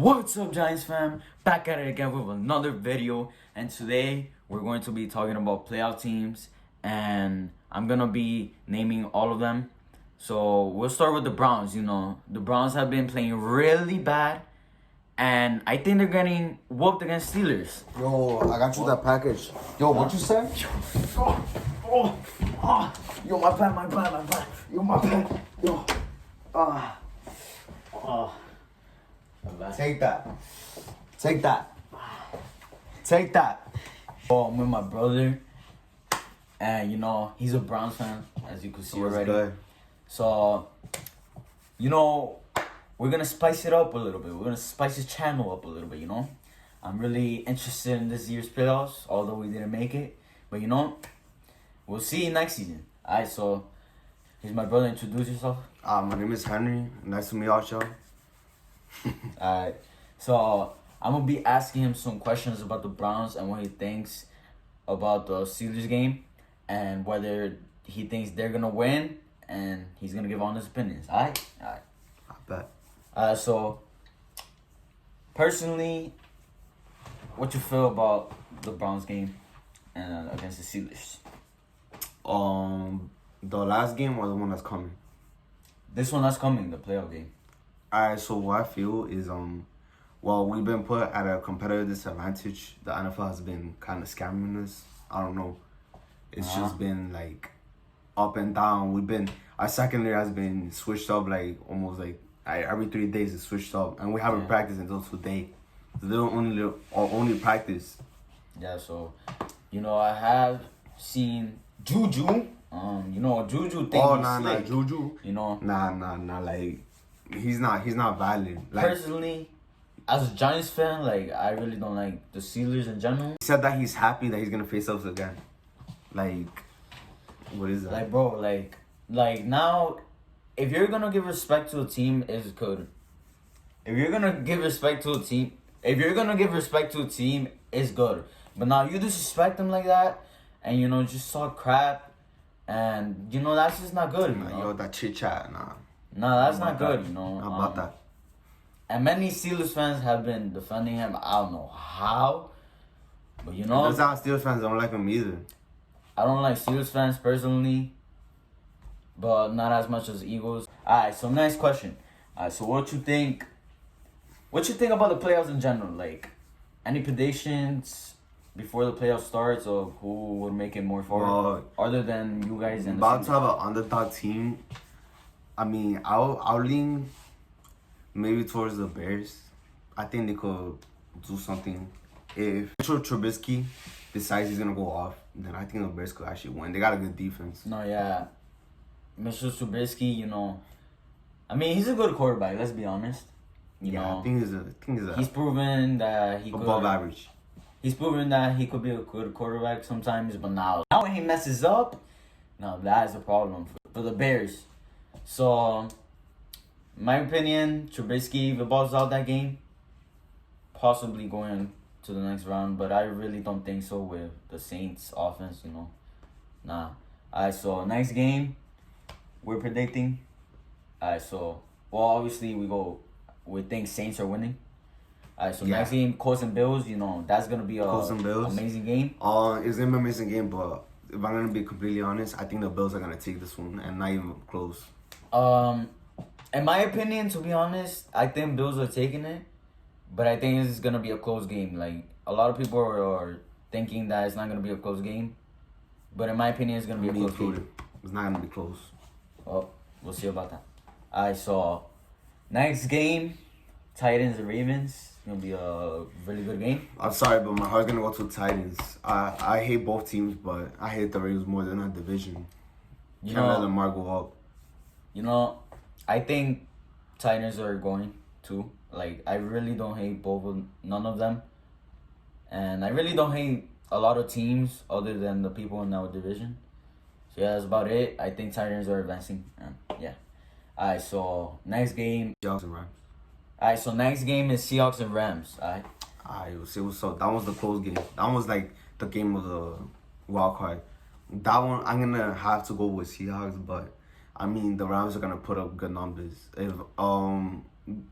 What's up, Giants fam? Back at it again with another video, and today we're going to be talking about playoff teams, and I'm gonna be naming all of them. So we'll start with the Browns. You know, the Browns have been playing really bad, and I think they're getting whooped against Steelers. Yo, I got you that package. Yo, what you say? Yo, my bad. Yo, my bad. Yo, Take that. Take that. Take that. Oh, I'm with my brother, and you know he's a Browns fan, as you can see already. Good. So, you know, we're gonna spice it up a little bit. We're gonna spice his channel up a little bit. You know, I'm really interested in this year's playoffs, although we didn't make it. But you know, we'll see you next season. Alright, so here's my brother. Introduce yourself. My name is Henry. Nice to meet y'all, y'all. Alright, so I'm gonna be asking him some questions about the Browns and what he thinks about the Steelers game and whether he thinks they're gonna win, and he's gonna give honest opinions. Alright. I bet. So personally, what you feel about the Browns game and against the Steelers? The last game or the one that's coming? This one that's coming, the playoff game. Alright, so what I feel is well, we've been put at a competitive disadvantage. The NFL has been kind of scamming us. I don't know. It's just been like up and down. Our secondary has been switched up like almost like every 3 days it's switched up, and we haven't practiced until today. So they don't only practice. Yeah, so you know I have seen Juju. You know Juju thinks Nah, Juju. You know, Nah. Like he's not valid. Like, personally, as a Giants fan, like I really don't like the Steelers in general. he said that he's happy that he's gonna face us again. Like, what is that? Like, bro, like now, if you're gonna give respect to a team, it's good. If you're gonna give respect to a team, it's good. But now you disrespect them like that, and you know just talk crap, and you know that's just not good. You know? Yo, that chit chat, nah. Nah, that's not good. You know. How about that? And many Steelers fans have been defending him. I don't know how, but you know. That's how Steelers fans don't like him either. I don't like Steelers fans personally, but not as much as Eagles. Alright, so next question. Alright, so what you think about the playoffs in general? Like, any predictions before the playoffs starts of who would make it more forward, other than you guys and the about to have an underdog team. I mean, I'll lean maybe towards the Bears. I think they could do something. If Trubisky decides he's gonna go off, then I think the Bears could actually win. They got a good defense. No, yeah. Mr. Trubisky, you know, I mean, he's a good quarterback, let's be honest. You know, I think he's proven that he above average. He's proven that he could be a good quarterback sometimes, but now when he messes up, now that is a problem for the Bears. So, my opinion, Trubisky, if it balls out that game, possibly going to the next round, but I really don't think so with the Saints offense, you know. Nah. Alright, so next game, we're predicting. Alright, so, well, obviously we think Saints are winning. Alright, so next game, Colts and Bills, you know, that's going to be a amazing game. It's going to be an amazing game, but if I'm going to be completely honest, I think the Bills are going to take this one and not even close. In my opinion, to be honest, I think Bills are taking it, but I think this is gonna be a close game. Like, a lot of people are thinking that it's not gonna be a close game, but in my opinion, it's gonna be a close game. It's not gonna be close. Well, we'll see about that. Alright, so next game, Titans and Ravens. It's gonna be a really good game. I'm sorry, but my heart's gonna go to Titans. I hate both teams, but I hate the Ravens more than that division. Can't let Lamar go up. You know, I think Titans are going to. Like, I really don't hate none of them. And I really don't hate a lot of teams other than the people in our division. So, yeah, that's about it. I think Titans are advancing. Yeah. Alright, so next game. Seahawks and Rams. Alright, so next game is Seahawks and Rams. Alright. We'll see what's up. That was the close game. That was like the game of the wild card. That one, I'm going to have to go with Seahawks, but I mean, the Rams are gonna put up good numbers. If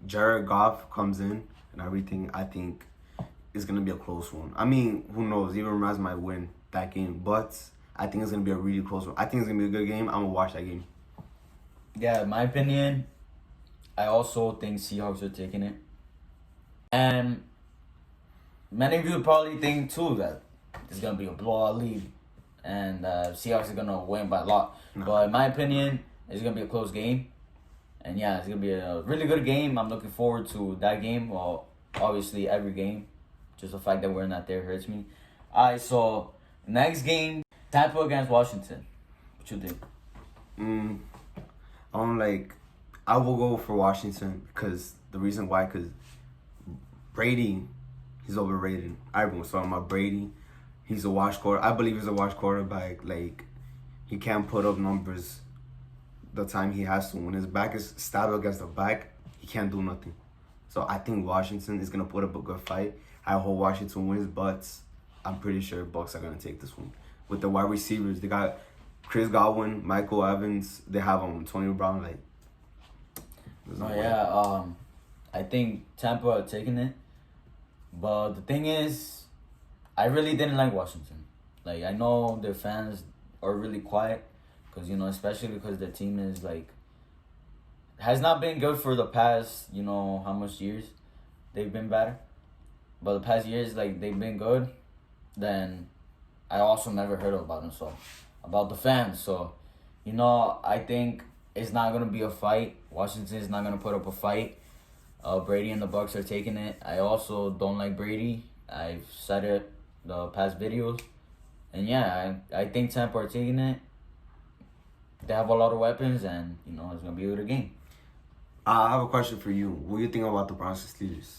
Jared Goff comes in and everything, I think it's gonna be a close one. I mean, who knows? Even Rams might win that game, but I think it's gonna be a really close one. I think it's gonna be a good game. I'm gonna watch that game. Yeah, in my opinion, I also think Seahawks are taking it. And many of you probably think too that it's gonna be a blowout lead, and Seahawks are gonna win by a lot. No. But in my opinion, it's gonna be a close game, and yeah, it's gonna be a really good game. I'm looking forward to that game. Well, obviously every game, just the fact that we're not there hurts me. Alright, so next game, Tampa against Washington. What you think? I will go for Washington because the reason why, because Brady, he's overrated. Everyone's talking about Brady. He's a wash quarter. I believe he's a wash quarterback. Like, he can't put up numbers the time he has to. When his back is stabbed against the back, he can't do nothing. So I think Washington is gonna put up a good fight. I hope Washington wins, but I'm pretty sure Bucks are gonna take this one. With the wide receivers, they got Chris Godwin, Michael Evans. They have Antonio Brown. Like, there's no way. I think Tampa are taking it, but the thing is, I really didn't like Washington. Like, I know their fans are really quiet, because especially because their team is has not been good for the past how much years they've been better, but the past years they've been good. Then I also never heard about them, so about the fans. So I think it's not gonna be a fight. Washington is not gonna put up a fight. Brady and the Bucks are taking it. I also don't like Brady. I've said it the past videos, and yeah, I think Tampa are taking it. They have a lot of weapons, and it's gonna be a good game. I have a question for you. What do you think about the Browns and Steelers?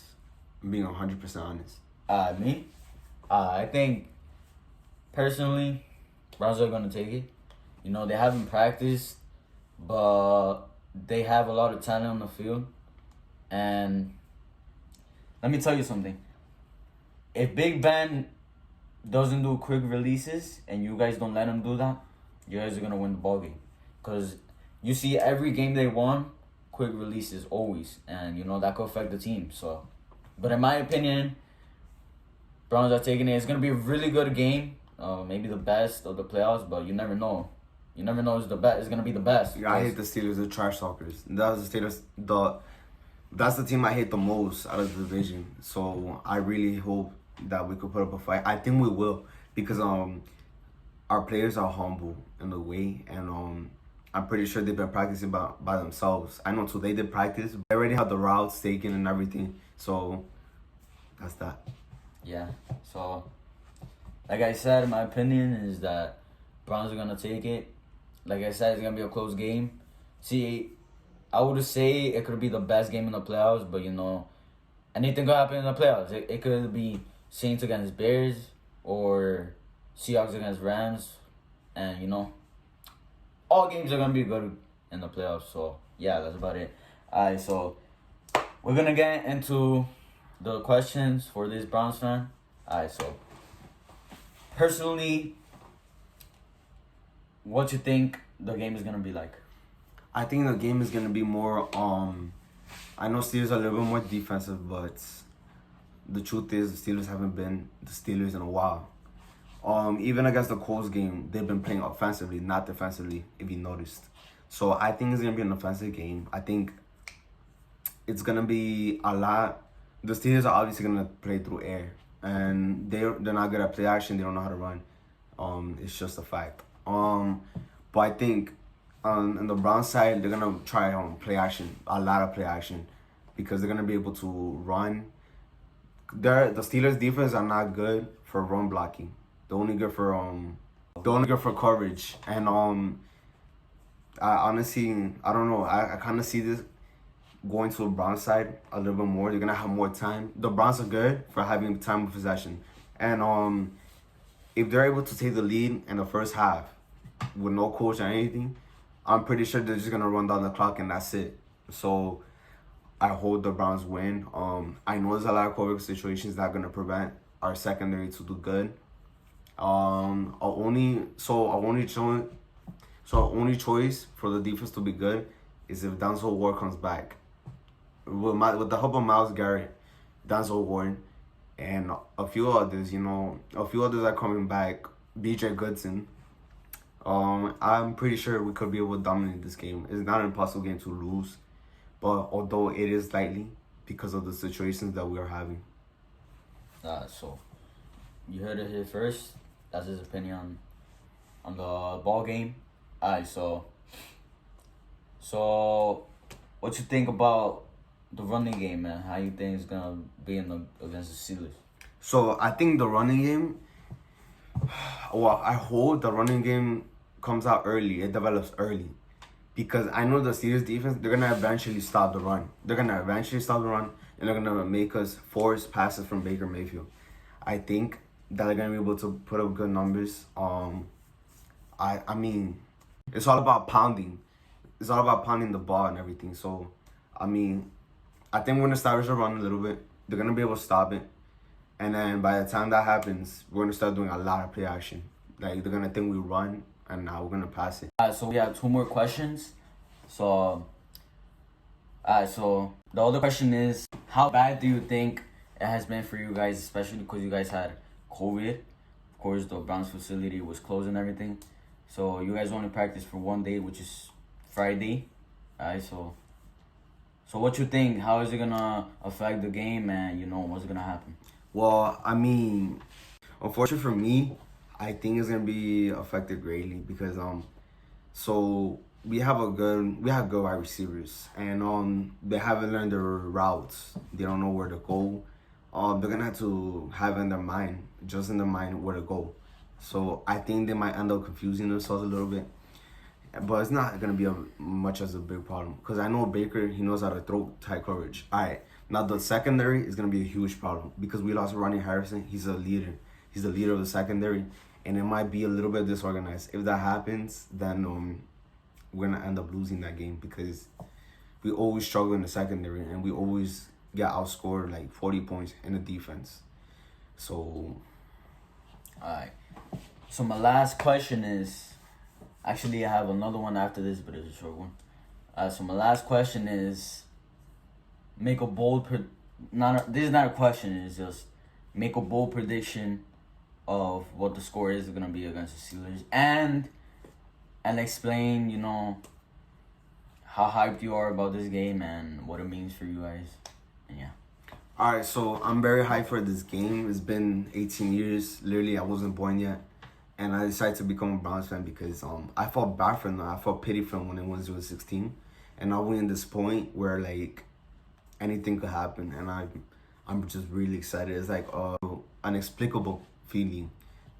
I'm being 100% honest. Me? I think, personally, Browns are going to take it. They haven't practiced, but they have a lot of talent on the field. And let me tell you something. If Big Ben doesn't do quick releases and you guys don't let him do that, you guys are going to win the ball game. Because you see every game they won, quick releases always. And, that could affect the team. So, but in my opinion, Browns are taking it. It's going to be a really good game. Maybe the best of the playoffs, but you never know. You never know it's going to be the best. Yeah, I hate the Steelers. They're trash talkers. That's the Steelers. That's the team I hate the most out of the division. So I really hope that we could put up a fight. I think we will, because our players are humble in a way, and I'm pretty sure they've been practicing by themselves. I know today they practice. They already have the routes taken and everything. So that's that. Yeah. So, like I said, my opinion is that Browns are gonna take it. Like I said, it's gonna be a close game. See, I would say it could be the best game in the playoffs, but anything could happen in the playoffs. It could be Saints against Bears or Seahawks against Rams, and all games are gonna be good in the playoffs. So yeah, that's about it. Alright, so we're gonna get into the questions for this Browns fan. Alright, so personally, what you think the game is gonna be like? I think the game is gonna be more. I know Steelers are a little bit more defensive, but the truth is the Steelers haven't been the Steelers in a while. Even against the Colts game, they've been playing offensively, not defensively, if you noticed. So I think it's gonna be an offensive game. I think it's gonna be a lot. The Steelers are obviously gonna play through air, and they're not good at play action. They don't know how to run. It's just a fact. But I think on the Browns side, they're gonna try play action, a lot of play action, because they're gonna be able to run. The Steelers defense are not good for run blocking. They're only good for coverage. And I honestly, I don't know. I kind of see this going to the Browns side a little bit more. They're gonna have more time. The Browns are good for having time of possession, and if they're able to take the lead in the first half with no coach or anything, I'm pretty sure they're just gonna run down the clock and that's it. So I hope the Browns win. I know there's a lot of COVID situations that are gonna prevent our secondary to do good. Our only choice for the defense to be good is if Denzel Ward comes back. With the help of Myles Garrett, Denzel Ward, and a few others. A few others are coming back. B.J. Goodson. I'm pretty sure we could be able to dominate this game. It's not an impossible game to lose, but although it is likely because of the situations that we are having. So you heard it here first. That's his opinion on the ball game. Alright, so what you think about the running game, man? How you think it's gonna be against the Steelers? So I think the running game. Well, I hope the running game comes out early. It develops early, because I know the Steelers defense. They're gonna eventually stop the run. And they're gonna make us force passes from Baker Mayfield. I think that they're gonna be able to put up good numbers. I mean, it's all about pounding. It's all about pounding the ball and everything. So, I mean, I think we're gonna establish a run a little bit. They're gonna be able to stop it, and then by the time that happens, we're gonna start doing a lot of play action. Like, they're gonna think we run, and now we're gonna pass it. So we have 2 more questions. So the other question is, how bad do you think it has been for you guys, especially because you guys had COVID? Of course, the Browns facility was closed and everything. So you guys only practiced for 1 day, which is Friday. Alright, so what you think? How is it gonna affect the game, and what's gonna happen? Well, I mean, unfortunately for me, I think it's gonna be affected greatly because so we have good wide receivers, and they haven't learned their routes. They don't know where to go. They're gonna have to have in their mind where to go. So I think they might end up confusing themselves a little bit, but it's not gonna be much as a big problem because I know Baker, he knows how to throw tight coverage. All right, now the secondary is gonna be a huge problem because we lost Ronnie Harrison. He's a leader. He's the leader of the secondary, and it might be a little bit disorganized. If that happens, then we're gonna end up losing that game because we always struggle in the secondary and we always get outscored like 40 points in the defense. So, alright. So my last question is, actually I have another one after this, but it's a short one. So my last question is, make a bold this is not a question. It's just make a bold prediction of what the score is gonna be against the Steelers, and explain, how hyped you are about this game and what it means for you guys. And yeah. Alright, so I'm very hyped for this game. It's been 18 years. Literally, I wasn't born yet. And I decided to become a Browns fan because I felt bad for them. I felt pity for them when they won 0-16. And now we're in this point where, like, anything could happen. And I'm just really excited. It's like an inexplicable feeling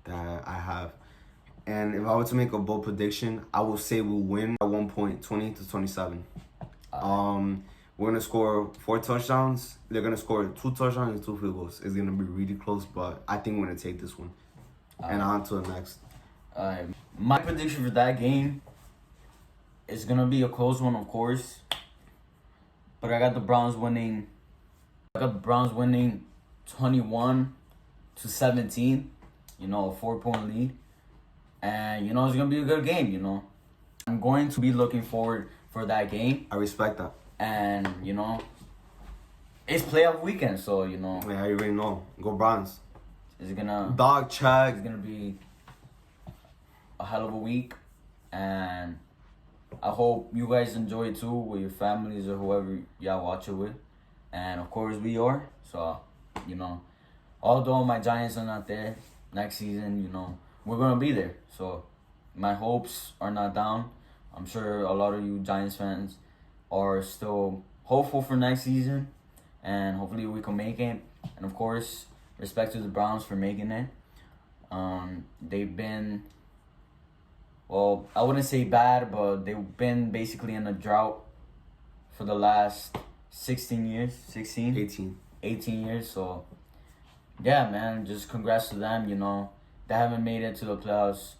that I have. And if I were to make a bold prediction, I would say we'll win at 1 point, 20-27. We're gonna score 4 touchdowns. They're gonna score 2 touchdowns and 2 field goals. It's gonna be really close, but I think we're gonna take this one. And on to the next. My prediction for that game is gonna be a close one, of course. But I got the Browns winning. 21-17. A 4-point lead. And, it's going to be a good game, I'm going to be looking forward for that game. I respect that. And, it's playoff weekend, so, Yeah, I already know. Go Browns. It's going to... Dog check. It's going to be a hell of a week. And I hope you guys enjoy it, too, with your families or whoever y'all watch it with. And, of course, we are. So, although my Giants are not there next season, we're going to be there. So, my hopes are not down. I'm sure a lot of you Giants fans are still hopeful for next season. And hopefully we can make it. And, of course, respect to the Browns for making it. They've been, well, I wouldn't say bad, but they've been basically in a drought for the last 18 years. So, yeah, man, just congrats to them, They haven't made it to the playoffs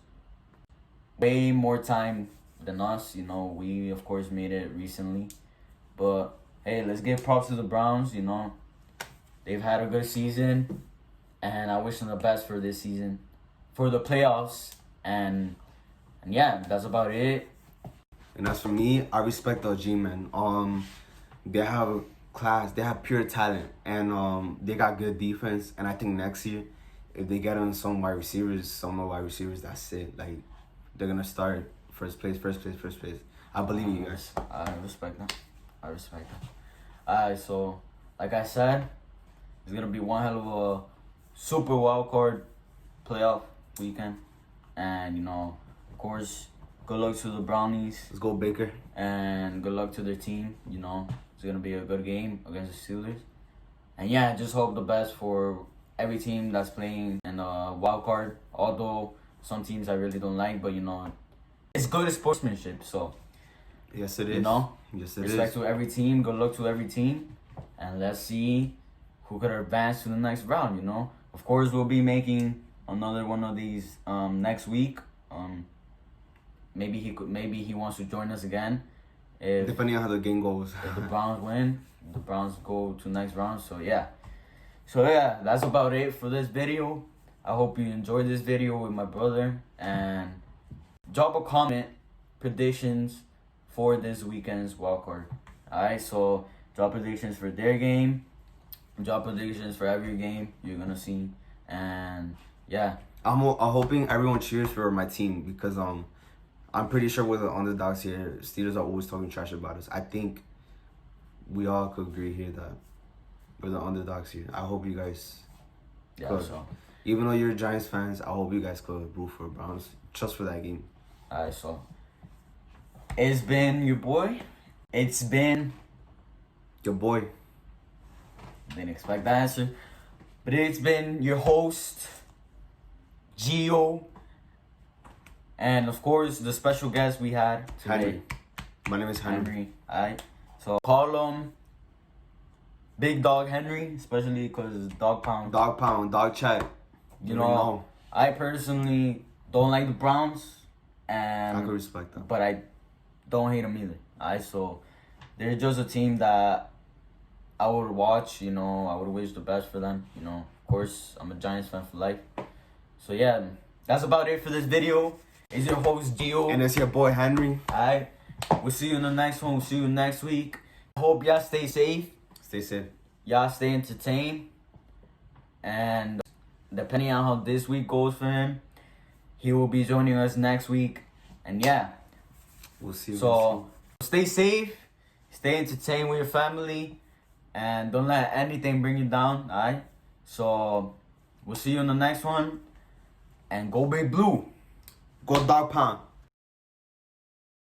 way more time than us. We, of course, made it recently. But, hey, let's give props to the Browns, They've had a good season. And I wish them the best for this season. For the playoffs. And yeah, that's about it. And as for me, I respect the G-Men. They have class. They have pure talent, and they got good defense. And I think next year, if they get on some wide receivers, that's it. Like, they're gonna start first place. I believe in you guys. I respect that. Alright, so like I said, it's gonna be one hell of a super wild card playoff weekend, and of course, good luck to the Brownies. Let's go, Baker. And good luck to their team. It's gonna be a good game against the Steelers. And yeah, just hope the best for every team that's playing in the wild card. Although some teams I really don't like, but it's good sportsmanship. So yes, it is. Yes, it is. Respect to every team. Good luck to every team, and let's see who could advance to the next round. Of course, we'll be making another one of these next week. Maybe he wants to join us again. Depending on how the game goes. If the Browns win, the Browns go to next round. So yeah, that's about it for this video. I hope you enjoyed this video with my brother, and drop a comment predictions for this weekend's wildcard. Alright, so drop predictions for their game, drop predictions for every game you're gonna see, and yeah. I'm hoping everyone cheers for my team because I'm pretty sure we're the underdogs here. Steelers are always talking trash about us. I think we all could agree here that we're the underdogs here. I hope you guys could. So even though you're Giants fans, I hope you guys could root for Browns just for that game. Alright, so it's been your boy. It's been your boy. Didn't expect the answer, but it's been your host, Gio, and of course the special guest we had today, Henry. My name is Henry. Alright, so call him Big Dog Henry, especially because dog pound. Dog chat. I personally don't like the Browns, and I can respect that, but I don't hate them either. So they're just a team that I would watch. I would wish the best for them. Of course, I'm a Giants fan for life. So yeah, that's about it for this video. It's your host Gio, and it's your boy Henry. Alright, we'll see you in the next one. We'll see you next week. Hope y'all stay safe. Stay safe. Y'all stay entertained, and depending on how this week goes for him, he will be joining us next week. And yeah, we'll see. So stay safe, stay entertained with your family, and don't let anything bring you down. Alright, so we'll see you in the next one, and go Big Blue. Go Dog Pound.